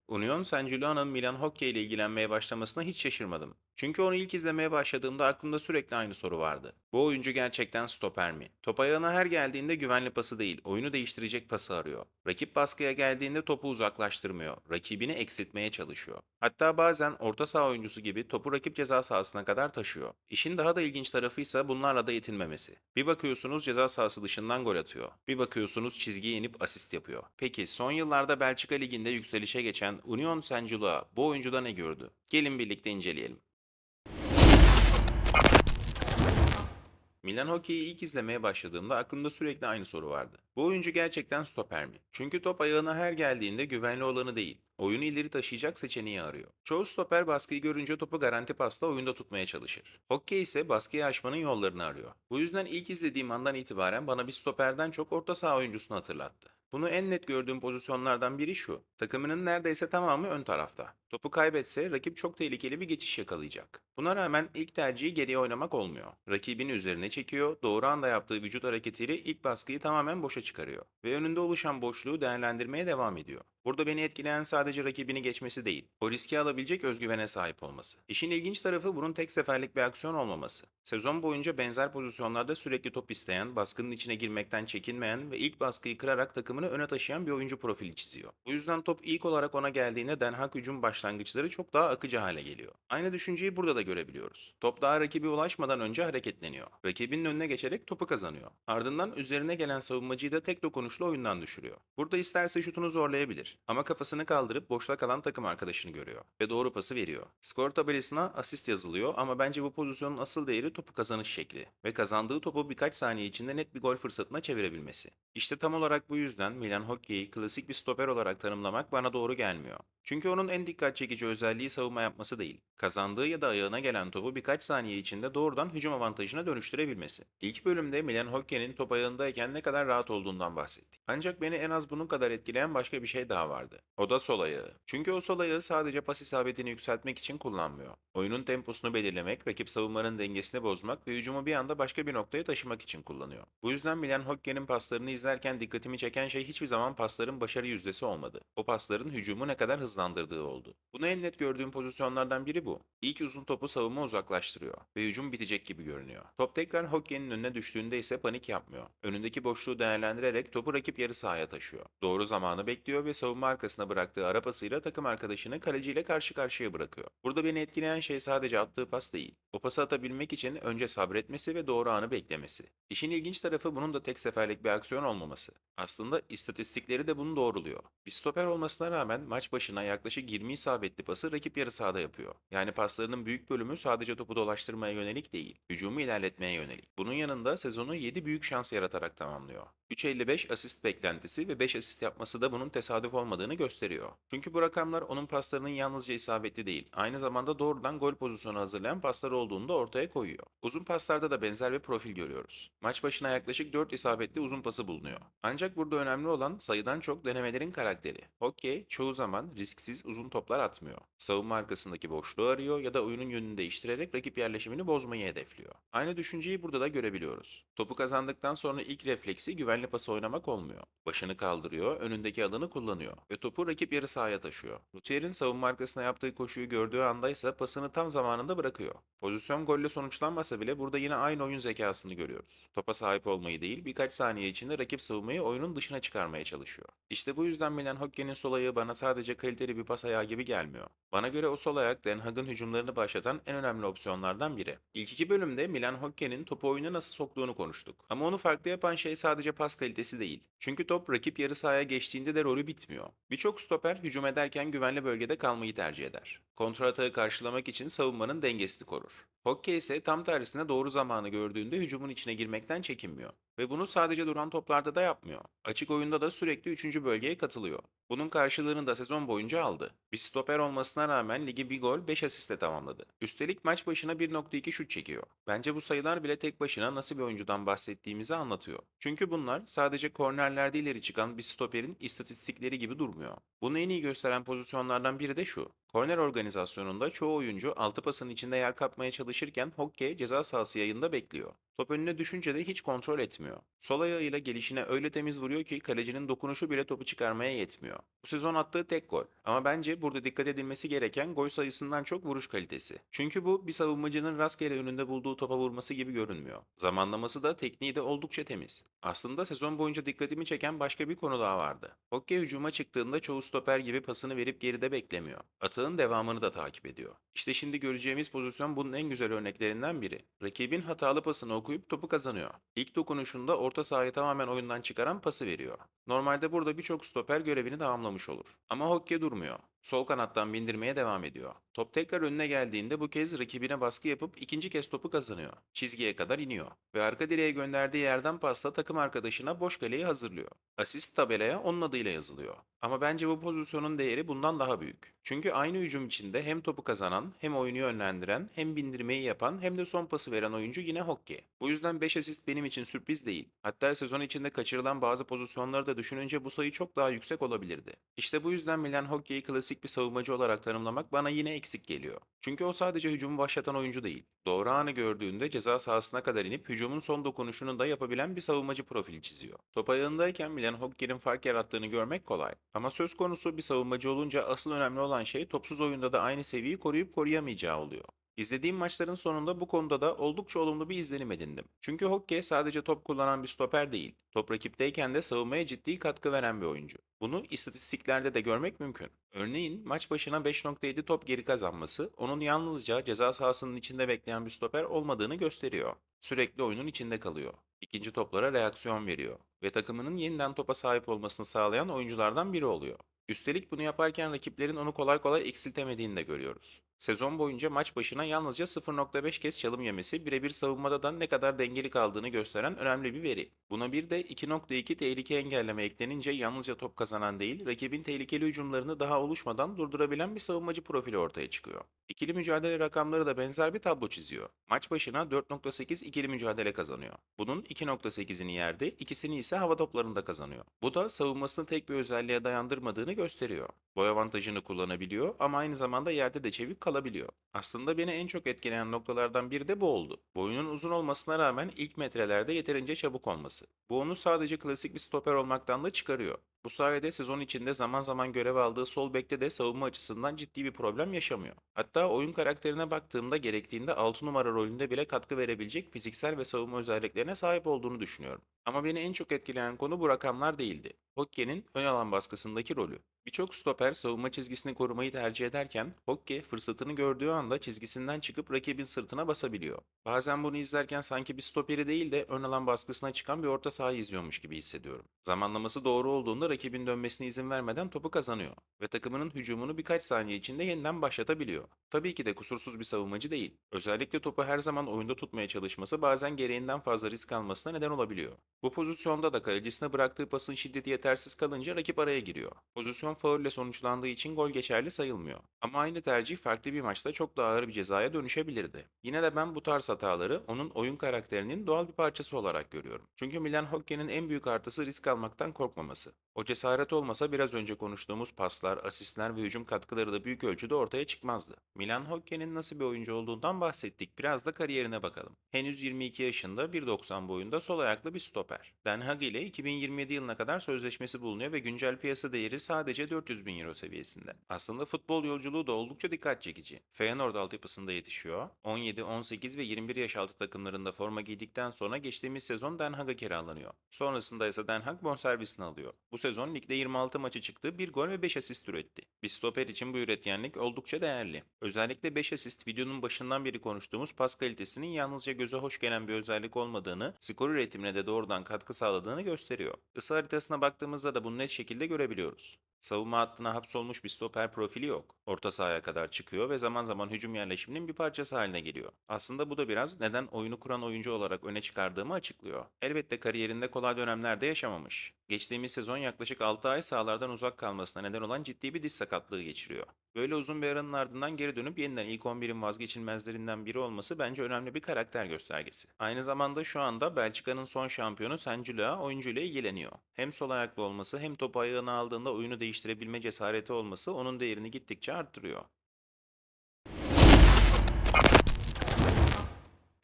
Union Saint-Gillois'ın Milan Hockey ile ilgilenmeye başlamasına hiç şaşırmadım. Çünkü onu ilk izlemeye başladığımda aklımda sürekli aynı soru vardı. Bu oyuncu gerçekten stoper mi? Top ayağına her geldiğinde güvenli pası değil, oyunu değiştirecek pası arıyor. Rakip baskıya geldiğinde topu uzaklaştırmıyor, rakibini eksiltmeye çalışıyor. Hatta bazen orta saha oyuncusu gibi topu rakip ceza sahasına kadar taşıyor. İşin daha da ilginç tarafı ise bunlarla da yetinmemesi. Bir bakıyorsunuz ceza sahası dışından gol atıyor. Bir bakıyorsunuz çizgiye inip asist yapıyor. Peki son yıllarda Belçika Ligi'nde yükselişe geçen Union Saint-Gillois bu oyuncuda ne gördü? Gelin birlikte inceleyelim. Milan Hockey'i ilk izlemeye başladığımda aklımda sürekli aynı soru vardı. Bu oyuncu gerçekten stoper mi? Çünkü top ayağına her geldiğinde güvenli olanı değil, oyunu ileri taşıyacak seçeneği arıyor. Çoğu stoper baskıyı görünce topu garanti pasla oyunda tutmaya çalışır. Hockey ise baskıyı aşmanın yollarını arıyor. Bu yüzden ilk izlediğim andan itibaren bana bir stoperden çok orta saha oyuncusunu hatırlattı. Bunu en net gördüğüm pozisyonlardan biri şu. Takımının neredeyse tamamı ön tarafta. Topu kaybetse rakip çok tehlikeli bir geçiş yakalayacak. Buna rağmen ilk tercihi geriye oynamak olmuyor. Rakibini üzerine çekiyor, doğru anda yaptığı vücut hareketiyle ilk baskıyı tamamen boşa çıkarıyor. Ve önünde oluşan boşluğu değerlendirmeye devam ediyor. Burada beni etkileyen sadece rakibini geçmesi değil, o riski alabilecek özgüvene sahip olması. İşin ilginç tarafı bunun tek seferlik bir aksiyon olmaması. Sezon boyunca benzer pozisyonlarda sürekli top isteyen, baskının içine girmekten çekinmeyen ve ilk baskıyı kırarak takımını öne taşıyan bir oyuncu profili çiziyor. Bu yüzden top ilk olarak ona geldiğinde Den Haag hücum başlangıçları çok daha akıcı hale geliyor. Aynı düşünceyi burada da görebiliyoruz. Top daha rakibe ulaşmadan önce hareketleniyor. Rakibinin önüne geçerek topu kazanıyor. Ardından üzerine gelen savunmacıyı da tek dokunuşla oyundan düşürüyor. Burada isterse şutunu zorlayabilir ama kafasını kaldırıp boşta kalan takım arkadaşını görüyor ve doğru pası veriyor. Skor tabelasına asist yazılıyor ama bence bu pozisyonun asıl değeri topu kazanış şekli ve kazandığı topu birkaç saniye içinde net bir gol fırsatına çevirebilmesi. İşte tam olarak bu yüzden Milan Hockey'i klasik bir stoper olarak tanımlamak bana doğru gelmiyor. Çünkü onun en dikkat çekici özelliği savunma yapması değil, kazandığı ya da ayağına gelen topu birkaç saniye içinde doğrudan hücum avantajına dönüştürebilmesi. İlk bölümde Milan Hockey'nin top ayağındayken ne kadar rahat olduğundan bahsettik. Ancak beni en az bunun kadar etkileyen başka bir şey daha vardı. O da sol ayağı. Çünkü o sol ayağı sadece pas isabetini yükseltmek için kullanmıyor. Oyunun temposunu belirlemek, rakip savunmanın dengesini bozmak ve hücumu bir anda başka bir noktaya taşımak için kullanıyor. Bu yüzden Milan Hockey'nin paslarını izlerken dikkatimi çeken şey hiçbir zaman pasların başarı yüzdesi olmadı. O pasların hücumu ne kadar hızlandırdığı oldu. Bunu en net gördüğüm pozisyonlardan biri bu. İlk uzun topu savunma uzaklaştırıyor ve hücum bitecek gibi görünüyor. Top tekrar Hockey'nin önüne düştüğünde ise panik yapmıyor. Önündeki boşluğu değerlendirerek topu rakip yarı sahaya taşıyor. Doğru zamanı bekliyor ve savunma arkasına bıraktığı ara pasıyla takım arkadaşını kaleciyle karşı karşıya bırakıyor. Burada beni etkileyen şey sadece attığı pas değil. O pası atabilmek için önce sabretmesi ve doğru anı beklemesi. İşin ilginç tarafı bunun da tek seferlik bir aksiyon olmaması. Aslında istatistikleri de bunu doğruluyor. Bir stoper olmasına rağmen maç başına yaklaşık 20 isabetli pası rakip yarı sahada yapıyor. Yani paslarının büyük bölümü sadece topu dolaştırmaya yönelik değil, hücumu ilerletmeye yönelik. Bunun yanında sezonu 7 büyük şans yaratarak tamamlıyor. 3.55 asist beklentisi ve 5 asist yapması da bunun tesadüf olmadığını gösteriyor. Çünkü bu rakamlar onun paslarının yalnızca isabetli değil, aynı zamanda doğrudan gol pozisyonu hazırlayan paslar olduğunu da ortaya koyuyor. Uzun paslarda da benzer bir profil görüyoruz. Maç başına yaklaşık 4 isabetli uzun pası bulunuyor. Ancak burada önemli olan sayıdan çok denemelerin karakteri. Hockey çoğu zaman risksiz uzun toplar atmıyor. Savunma arkasındaki boşluğu arıyor ya da oyunun yönünü değiştirerek rakip yerleşimini bozmayı hedefliyor. Aynı düşünceyi burada da görebiliyoruz. Topu kazandıktan sonra ilk refleksi güvenli pas oynamak olmuyor. Başını kaldırıyor, önündeki alanı kullanıyor ve topu rakip yarı sahaya taşıyor. Rutier'in savunma arkasına yaptığı koşuyu gördüğü anda ise pasını tam zamanında bırakıyor. Pozisyon golle sonuçlanmasa bile burada yine aynı oyun zekasını görüyoruz. Topa sahip olmayı değil, birkaç saniye içinde rakip savunmayı oyunun dışına çıkarmaya çalışıyor. İşte bu yüzden Milan Hockey'nin sol ayağı bana sadece kaliteli bir pas ayağı gibi gelmiyor. Bana göre o sol ayak Den Haag'ın hücumlarını başlatan en önemli opsiyonlardan biri. İlk iki bölümde Milan Hockey'nin topu oyuna nasıl soktuğunu konuştuk. Ama onu farklı yapan şey sadece pas kalitesi değil. Çünkü top rakip yarı sahaya geçtiğinde de rolü bitmiyor. Birçok stoper hücum ederken güvenli bölgede kalmayı tercih eder. Kontratağı karşılamak için savunmanın dengesini korur. Hockey ise tam tersine doğru zamanı gördüğünde hücumun içine girmekten çekinmiyor. Ve bunu sadece duran toplarda da yapmıyor. Açık oyunda da sürekli üçüncü bölgeye katılıyor. Bunun karşılığını da sezon boyunca aldı. Bir stoper olmasına rağmen ligi bir gol 5 asistle tamamladı. Üstelik maç başına 1.2 şut çekiyor. Bence bu sayılar bile tek başına nasıl bir oyuncudan bahsettiğimizi anlatıyor. Çünkü bunlar sadece kornerlerde ileri çıkan bir stoperin istatistikleri gibi durmuyor. Bunu en iyi gösteren pozisyonlardan biri de şu. Korner organizasyonunda çoğu oyuncu altı pasın içinde yer kapmaya çalışırken Hockey ceza sahası yayında bekliyor. Top önüne düşünce de hiç kontrol etmiyor. Sol ayağıyla gelişine öyle temiz vuruyor ki kalecinin dokunuşu bile topu çıkarmaya yetmiyor. Bu sezon attığı tek gol. Ama bence burada dikkat edilmesi gereken gol sayısından çok vuruş kalitesi. Çünkü bu bir savunmacının rastgele önünde bulduğu topa vurması gibi görünmüyor. Zamanlaması da tekniği de oldukça temiz. Aslında sezon boyunca dikkatimi çeken başka bir konu daha vardı. Hockey hücuma çıktığında çoğu stoper gibi pasını verip geride beklemiyor. Atağın devamını da takip ediyor. İşte şimdi göreceğimiz pozisyon bunun en güzel örneklerinden biri. Rakibin hatalı pasını okuyup topu kazanıyor. İlk dokunuşunda orta sahayı tamamen oyundan çıkaran pası veriyor. Normalde burada birçok stoper görevini tamamlamış olur. Ama Hokke durmuyor. Sol kanattan bindirmeye devam ediyor. Top tekrar önüne geldiğinde bu kez rakibine baskı yapıp ikinci kez topu kazanıyor. Çizgiye kadar iniyor. Ve arka direğe gönderdiği yerden pasla takım arkadaşına boş kaleyi hazırlıyor. Asist tabelaya onun adıyla yazılıyor. Ama bence bu pozisyonun değeri bundan daha büyük. Çünkü aynı hücum içinde hem topu kazanan, hem oyunu yönlendiren, hem bindirmeyi yapan, hem de son pası veren oyuncu yine Hokke. Bu yüzden 5 asist benim için sürpriz değil. Hatta sezon içinde kaçırılan bazı pozisyonları da düşününce bu sayı çok daha yüksek olabilirdi. İşte bu yüzden Milan Hokke'yi klasik bir savunmacı olarak tanımlamak bana yine eksik geliyor. Çünkü o sadece hücumu başlatan oyuncu değil. Doğru anı gördüğünde ceza sahasına kadar inip hücumun son dokunuşunu da yapabilen bir savunmacı profili çiziyor. Top ayağındayken Milan Hokke'nin fark yarattığını görmek kolay. Ama söz konusu bir savunmacı olunca asıl önemli olan şey topsuz oyunda da aynı seviyeyi koruyup koruyamayacağı oluyor. İzlediğim maçların sonunda bu konuda da oldukça olumlu bir izlenim edindim. Çünkü Hokke sadece top kullanan bir stoper değil, top rakipteyken de savunmaya ciddi katkı veren bir oyuncu. Bunu istatistiklerde de görmek mümkün. Örneğin maç başına 5.7 top geri kazanması, onun yalnızca ceza sahasının içinde bekleyen bir stoper olmadığını gösteriyor. Sürekli oyunun içinde kalıyor. İkinci toplara reaksiyon veriyor ve takımının yeniden topa sahip olmasını sağlayan oyunculardan biri oluyor. Üstelik bunu yaparken rakiplerin onu kolay kolay eksiltemediğini de görüyoruz. Sezon boyunca maç başına yalnızca 0.5 kez çalım yemesi birebir savunmada da ne kadar dengeli kaldığını gösteren önemli bir veri. Buna bir de 2.2 tehlike engelleme eklenince yalnızca top kazanan değil, rakibin tehlikeli hücumlarını daha oluşmadan durdurabilen bir savunmacı profili ortaya çıkıyor. İkili mücadele rakamları da benzer bir tablo çiziyor. Maç başına 4.8 ikili mücadele kazanıyor. Bunun 2.8'ini yerde, ikisini ise hava toplarında kazanıyor. Bu da savunmasını tek bir özelliğe dayandırmadığını gösteriyor. Boy avantajını kullanabiliyor ama aynı zamanda yerde de çevik kalabiliyor. Aslında beni en çok etkileyen noktalardan biri de bu oldu. Boyunun uzun olmasına rağmen ilk metrelerde yeterince çabuk olması. Bu onu sadece klasik bir stoper olmaktan da çıkarıyor. Bu sayede sezon içinde zaman zaman görev aldığı sol bekte de savunma açısından ciddi bir problem yaşamıyor. Hatta oyun karakterine baktığımda gerektiğinde 6 numara rolünde bile katkı verebilecek fiziksel ve savunma özelliklerine sahip olduğunu düşünüyorum. Ama beni en çok etkileyen konu bu rakamlar değildi. Hokke'nin ön alan baskısındaki rolü. Birçok stoper savunma çizgisini korumayı tercih ederken Hokke fırsatını gördüğü anda çizgisinden çıkıp rakibin sırtına basabiliyor. Bazen bunu izlerken sanki bir stoperi değil de ön alan baskısına çıkan bir orta sahayı izliyormuş gibi hissediyorum. Zamanlaması doğru olduğunda rakibin dönmesine izin vermeden topu kazanıyor ve takımının hücumunu birkaç saniye içinde yeniden başlatabiliyor. Tabii ki de kusursuz bir savunmacı değil. Özellikle topu her zaman oyunda tutmaya çalışması bazen gereğinden fazla risk almasına neden olabiliyor. Bu pozisyonda da kalecisine bıraktığı pasın şiddeti yetersiz kalınca rakip araya giriyor. Pozisyon faulle sonuçlandığı için gol geçerli sayılmıyor. Ama aynı tercih farklı bir maçta çok daha ağır bir cezaya dönüşebilirdi. Yine de ben bu tarz hataları onun oyun karakterinin doğal bir parçası olarak görüyorum. Çünkü Milan Hokke'nin en büyük artısı risk almaktan korkmaması. O cesaret olmasa biraz önce konuştuğumuz paslar, asistler ve hücum katkıları da büyük ölçüde ortaya çıkmazdı. Milan Hokke'nin nasıl bir oyuncu olduğundan bahsettik. Biraz da kariyerine bakalım. Henüz 22 yaşında, 1.90 boyunda sol ayaklı bir stoper. Den Haag ile 2027 yılına kadar sözleşmesi bulunuyor ve güncel piyasa değeri sadece 400 bin euro seviyesinde. Aslında futbol yolculuğu da oldukça dikkat çekici. Feyenoord altyapısında yetişiyor. 17, 18 ve 21 yaş altı takımlarında forma giydikten sonra geçtiğimiz sezon Den Haag'a kiralanıyor. Sonrasında ise Den Haag bonservisini alıyor. Bu sezon ligde 26 maçı çıktı, 1 gol ve 5 asist üretti. Bir stoper için bu üretkenlik oldukça değerli. Özellikle 5 asist videonun başından beri konuştuğumuz pas kalitesinin yalnızca göze hoş gelen bir özellik olmadığını, skor üretimine de doğrudan katkı sağladığını gösteriyor. Isı haritasına baktığımızda da bunu net şekilde görebiliyoruz. Savunma hattına hapsolmuş bir stoper profili yok. Orta sahaya kadar çıkıyor ve zaman zaman hücum yerleşiminin bir parçası haline geliyor. Aslında bu da biraz neden oyunu kuran oyuncu olarak öne çıkardığımı açıklıyor. Elbette kariyerinde kolay dönemlerde yaşamamış. Geçtiğimiz sezon yaklaşık 6 ay sahalardan uzak kalmasına neden olan ciddi bir diz sakatlığı geçiriyor. Böyle uzun bir aranın ardından geri dönüp yeniden ilk 11'in vazgeçilmezlerinden biri olması bence önemli bir karakter göstergesi. Aynı zamanda şu anda Belçika'nın son şampiyonu Saint-Gillois oyuncuyla ilgileniyor. Hem sol ayaklı olması hem topu ayağına aldığında oyunu değiştirebilme cesareti olması onun değerini gittikçe arttırıyor.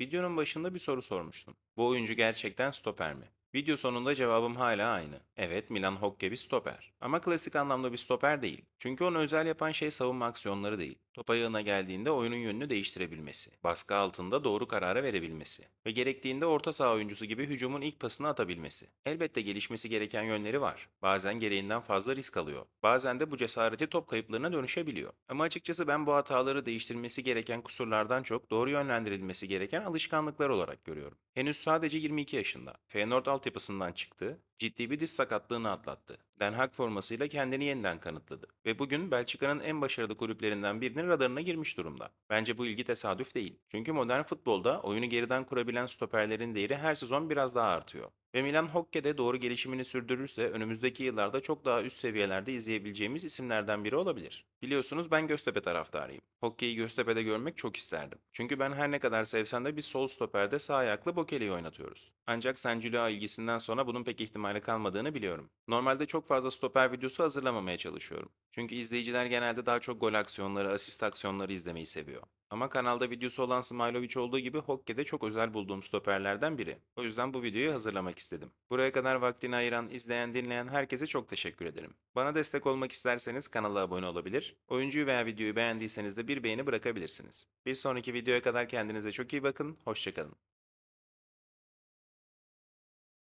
Videonun başında bir soru sormuştum. Bu oyuncu gerçekten stoper mi? Video sonunda cevabım hala aynı. Evet, Milan Hokke bir stoper. Ama klasik anlamda bir stoper değil. Çünkü onu özel yapan şey savunma aksiyonları değil. Top ayağına geldiğinde oyunun yönünü değiştirebilmesi, baskı altında doğru kararı verebilmesi ve gerektiğinde orta saha oyuncusu gibi hücumun ilk pasını atabilmesi. Elbette gelişmesi gereken yönleri var. Bazen gereğinden fazla risk alıyor. Bazen de bu cesareti top kayıplarına dönüşebiliyor. Ama açıkçası ben bu hataları değiştirmesi gereken kusurlardan çok doğru yönlendirilmesi gereken alışkanlıklar olarak görüyorum. Henüz sadece 22 yaşında. Feyenoord altyapısından çıktı, ciddi bir diz sakatlığını atlattı. Den Haag formasıyla kendini yeniden kanıtladı ve bugün Belçika'nın en başarılı kulüplerinden birinin radarına girmiş durumda. Bence bu ilgi tesadüf değil. Çünkü modern futbolda oyunu geriden kurabilen stoperlerin değeri her sezon biraz daha artıyor. Ve Milan Hokke de doğru gelişimini sürdürürse önümüzdeki yıllarda çok daha üst seviyelerde izleyebileceğimiz isimlerden biri olabilir. Biliyorsunuz ben Göztepe taraftarıyım. Hokkeyi Göztepe'de görmek çok isterdim. Çünkü ben her ne kadar sevsem de bir sol stoperde sağ ayaklı Bokele'yi oynatıyoruz. Ancak Sancilio'a ilgisinden sonra bunun pek ihtimali kalmadığını biliyorum. Normalde çok fazla stoper videosu hazırlamamaya çalışıyorum. Çünkü izleyiciler genelde daha çok gol aksiyonları, asist aksiyonları izlemeyi seviyor. Ama kanalda videosu olan Smailovic olduğu gibi Hokke de çok özel bulduğum stoperlerden biri. O yüzden bu videoyu hazırlamak istedim. Buraya kadar vaktini ayıran, izleyen, dinleyen herkese çok teşekkür ederim. Bana destek olmak isterseniz kanala abone olabilir, oyuncuyu veya videoyu beğendiyseniz de bir beğeni bırakabilirsiniz. Bir sonraki videoya kadar kendinize çok iyi bakın, hoşça kalın.